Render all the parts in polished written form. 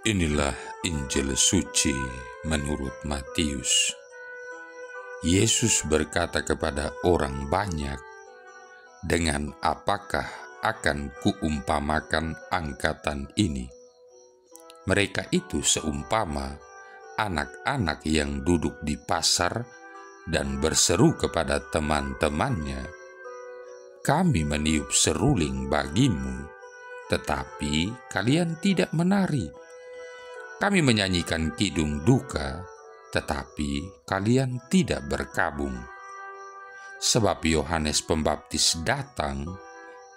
Inilah Injil suci menurut Matius. Yesus berkata kepada orang banyak, "Dengan apakah akan kuumpamakan angkatan ini? Mereka itu seumpama anak-anak yang duduk di pasar dan berseru kepada teman-temannya, 'Kami meniup seruling bagimu, tetapi kalian tidak menari. Kami menyanyikan kidung duka, tetapi kalian tidak berkabung.' Sebab Yohanes Pembaptis datang,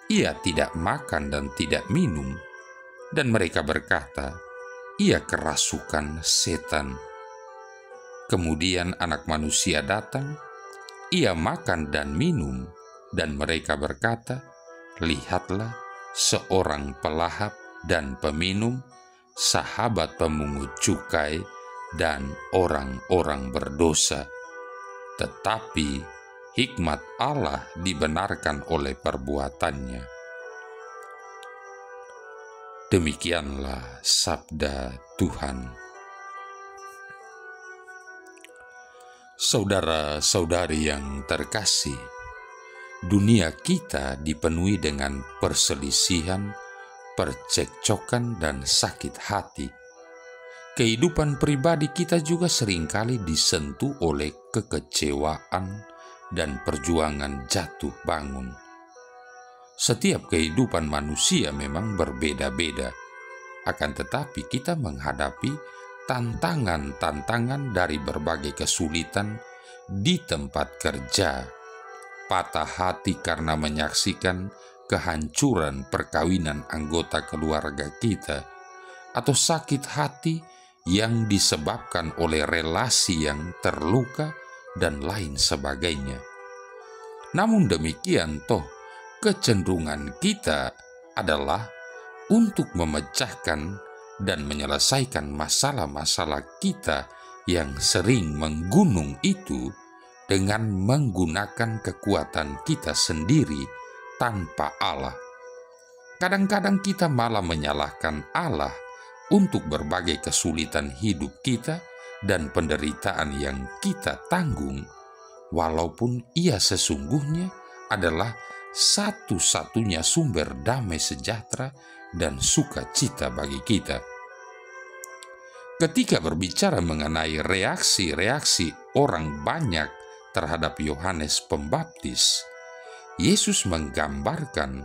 ia tidak makan dan tidak minum, dan mereka berkata, 'Ia kerasukan setan.' Kemudian Anak Manusia datang, ia makan dan minum, dan mereka berkata, 'Lihatlah, seorang pelahap dan peminum, sahabat pemungut cukai dan orang-orang berdosa.' Tetapi hikmat Allah dibenarkan oleh perbuatannya." Demikianlah sabda Tuhan. Saudara-saudari yang terkasih, dunia kita dipenuhi dengan perselisihan, percekcokan, dan sakit hati. Kehidupan pribadi kita juga seringkali disentuh oleh kekecewaan dan perjuangan jatuh bangun. Setiap kehidupan manusia memang berbeda-beda, akan tetapi kita menghadapi tantangan-tantangan dari berbagai kesulitan di tempat kerja, patah hati karena menyaksikan kehancuran perkawinan anggota keluarga kita, atau sakit hati yang disebabkan oleh relasi yang terluka, dan lain sebagainya. Namun demikian, kecenderungan kita adalah untuk memecahkan dan menyelesaikan masalah-masalah kita yang sering menggunung itu dengan menggunakan kekuatan kita sendiri tanpa Allah. Kadang-kadang kita malah menyalahkan Allah untuk berbagai kesulitan hidup kita dan penderitaan yang kita tanggung, walaupun ia sesungguhnya adalah satu-satunya sumber damai sejahtera dan sukacita bagi kita. Ketika berbicara mengenai reaksi-reaksi orang banyak terhadap Yohanes Pembaptis, Yesus menggambarkan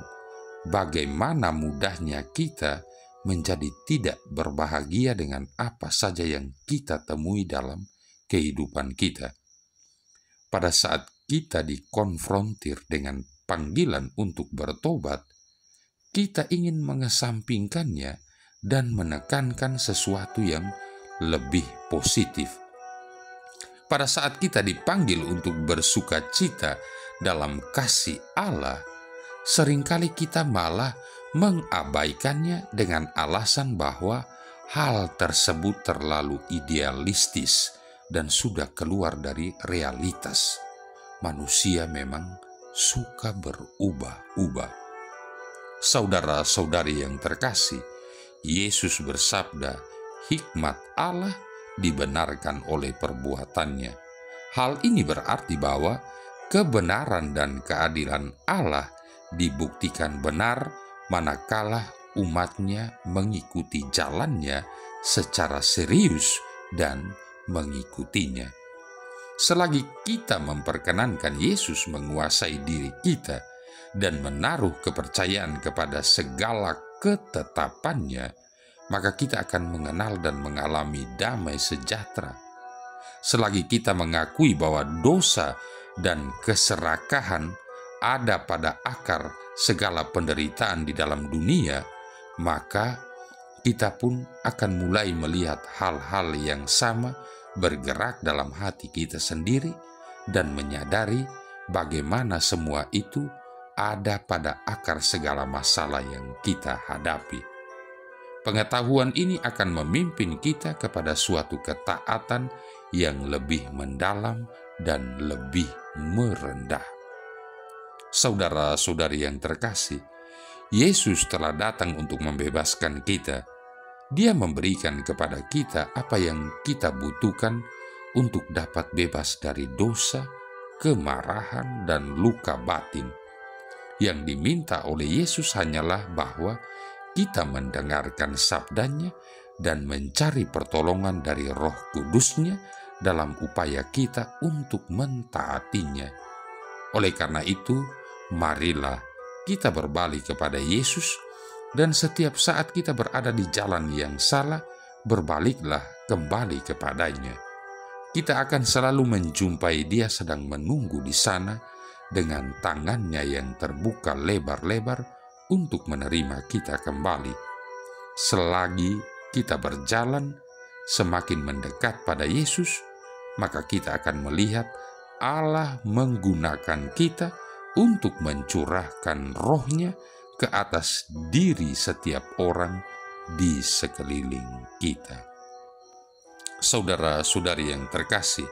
bagaimana mudahnya kita menjadi tidak berbahagia dengan apa saja yang kita temui dalam kehidupan kita. Pada saat kita dikonfrontir dengan panggilan untuk bertobat, kita ingin mengesampingkannya dan menekankan sesuatu yang lebih positif. Pada saat kita dipanggil untuk bersukacita dalam kasih Allah, seringkali kita malah mengabaikannya dengan alasan bahwa hal tersebut terlalu idealistis dan sudah keluar dari realitas. Manusia memang suka berubah-ubah. Saudara-saudari yang terkasih, Yesus bersabda, hikmat Allah dibenarkan oleh perbuatannya. Hal ini berarti bahwa kebenaran dan keadilan Allah dibuktikan benar manakala umatnya mengikuti jalannya secara serius dan mengikutinya. Selagi kita memperkenankan Yesus menguasai diri kita dan menaruh kepercayaan kepada segala ketetapannya, maka kita akan mengenal dan mengalami damai sejahtera. Selagi kita mengakui bahwa dosa dan keserakahan ada pada akar segala penderitaan di dalam dunia, maka kita pun akan mulai melihat hal-hal yang sama bergerak dalam hati kita sendiri dan menyadari bagaimana semua itu ada pada akar segala masalah yang kita hadapi. Pengetahuan ini akan memimpin kita kepada suatu ketaatan yang lebih mendalam dan lebih merendah. Saudara-saudari yang terkasih, Yesus telah datang untuk membebaskan kita. Dia memberikan kepada kita apa yang kita butuhkan untuk dapat bebas dari dosa, kemarahan, dan luka batin. Yang diminta oleh Yesus hanyalah bahwa kita mendengarkan sabdanya dan mencari pertolongan dari Roh Kudus-Nya dalam upaya kita untuk mentaatinya. Oleh karena itu, marilah kita berbalik kepada Yesus, dan setiap saat kita berada di jalan yang salah, berbaliklah kembali kepadanya. Kita akan selalu menjumpai Dia sedang menunggu di sana dengan tangannya yang terbuka lebar-lebar untuk menerima kita kembali. Selagi kita berjalan semakin mendekat pada Yesus, maka kita akan melihat Allah menggunakan kita untuk mencurahkan Roh-Nya ke atas diri setiap orang di sekeliling kita. Saudara-saudari yang terkasih,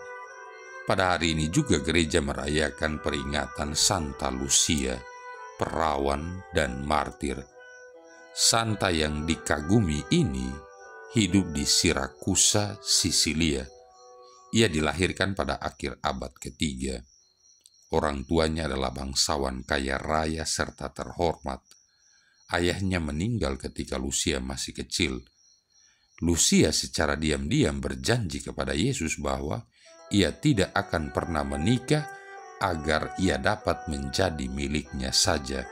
pada hari ini juga gereja merayakan peringatan Santa Lucia, perawan dan martir. Santa yang dikagumi ini hidup di Sirakusa, Sisilia. Ia dilahirkan pada akhir abad ketiga. Orang tuanya adalah bangsawan kaya raya serta terhormat. Ayahnya meninggal ketika Lucia masih kecil. Lucia secara diam-diam berjanji kepada Yesus bahwa ia tidak akan pernah menikah agar ia dapat menjadi miliknya saja.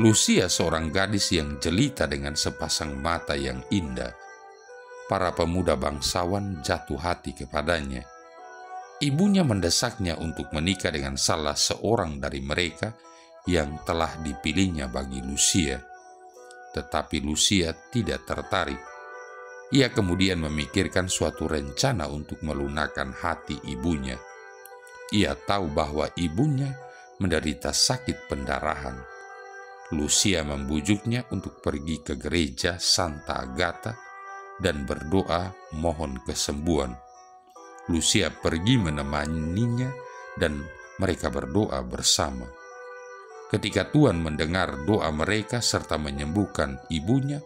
Lucia seorang gadis yang jelita dengan sepasang mata yang indah. Para pemuda bangsawan jatuh hati kepadanya. Ibunya mendesaknya untuk menikah dengan salah seorang dari mereka yang telah dipilihnya bagi Lucia. Tetapi Lucia tidak tertarik. Ia kemudian memikirkan suatu rencana untuk melunakkan hati ibunya. Ia tahu bahwa ibunya menderita sakit pendarahan. Lucia membujuknya untuk pergi ke gereja Santa Agata dan berdoa mohon kesembuhan. Lucia pergi menemaninya dan mereka berdoa bersama. Ketika Tuhan mendengar doa mereka serta menyembuhkan ibunya,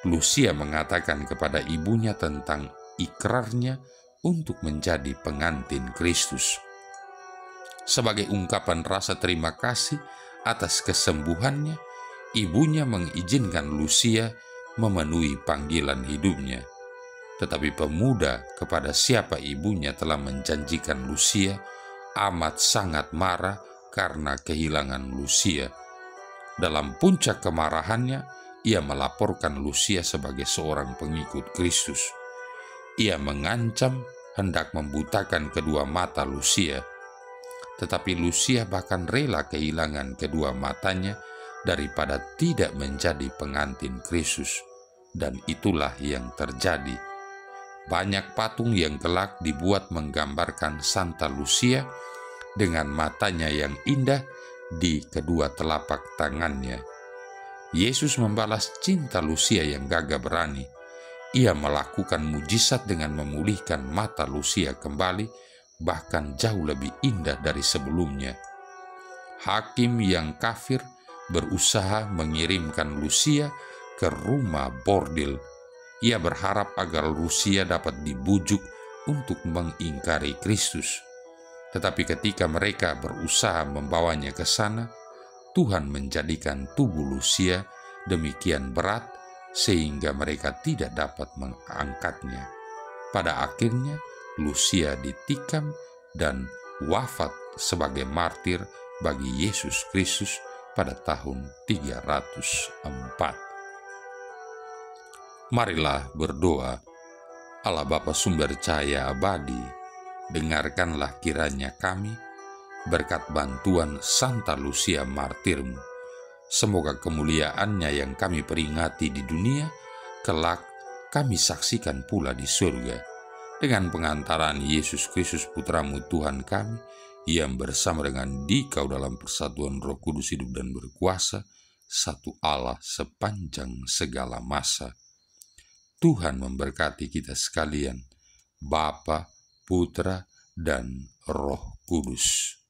Lucia mengatakan kepada ibunya tentang ikrarnya untuk menjadi pengantin Kristus. Sebagai ungkapan rasa terima kasih atas kesembuhannya, ibunya mengizinkan Lucia memenuhi panggilan hidupnya. Tetapi pemuda kepada siapa ibunya telah menjanjikan Lucia amat sangat marah karena kehilangan Lucia. Dalam puncak kemarahannya, ia melaporkan Lucia sebagai seorang pengikut Kristus. Ia mengancam hendak membutakan kedua mata Lucia. Tetapi Lucia bahkan rela kehilangan kedua matanya daripada tidak menjadi pengantin Kristus. Dan itulah yang terjadi. Banyak patung yang kelak dibuat menggambarkan Santa Lucia dengan matanya yang indah di kedua telapak tangannya. Yesus membalas cinta Lucia yang gagah berani. Ia melakukan mujizat dengan memulihkan mata Lucia kembali, bahkan jauh lebih indah dari sebelumnya. Hakim yang kafir berusaha mengirimkan Lucia ke rumah bordil. Ia berharap agar Lucia dapat dibujuk untuk mengingkari Kristus. Tetapi ketika mereka berusaha membawanya ke sana, Tuhan menjadikan tubuh Lucia demikian berat sehingga mereka tidak dapat mengangkatnya. Pada akhirnya, Lucia ditikam dan wafat sebagai martir bagi Yesus Kristus pada tahun 304. Marilah berdoa. Allah Bapa sumber cahaya abadi, dengarkanlah kiranya kami berkat bantuan Santa Lucia martirmu. Semoga kemuliaannya yang kami peringati di dunia, kelak kami saksikan pula di surga. Dengan pengantaran Yesus Kristus Putramu Tuhan kami, yang bersama dengan Dikau dalam persatuan Roh Kudus hidup dan berkuasa, satu Allah sepanjang segala masa. Tuhan memberkati kita sekalian, Bapa, Putra, dan Roh Kudus.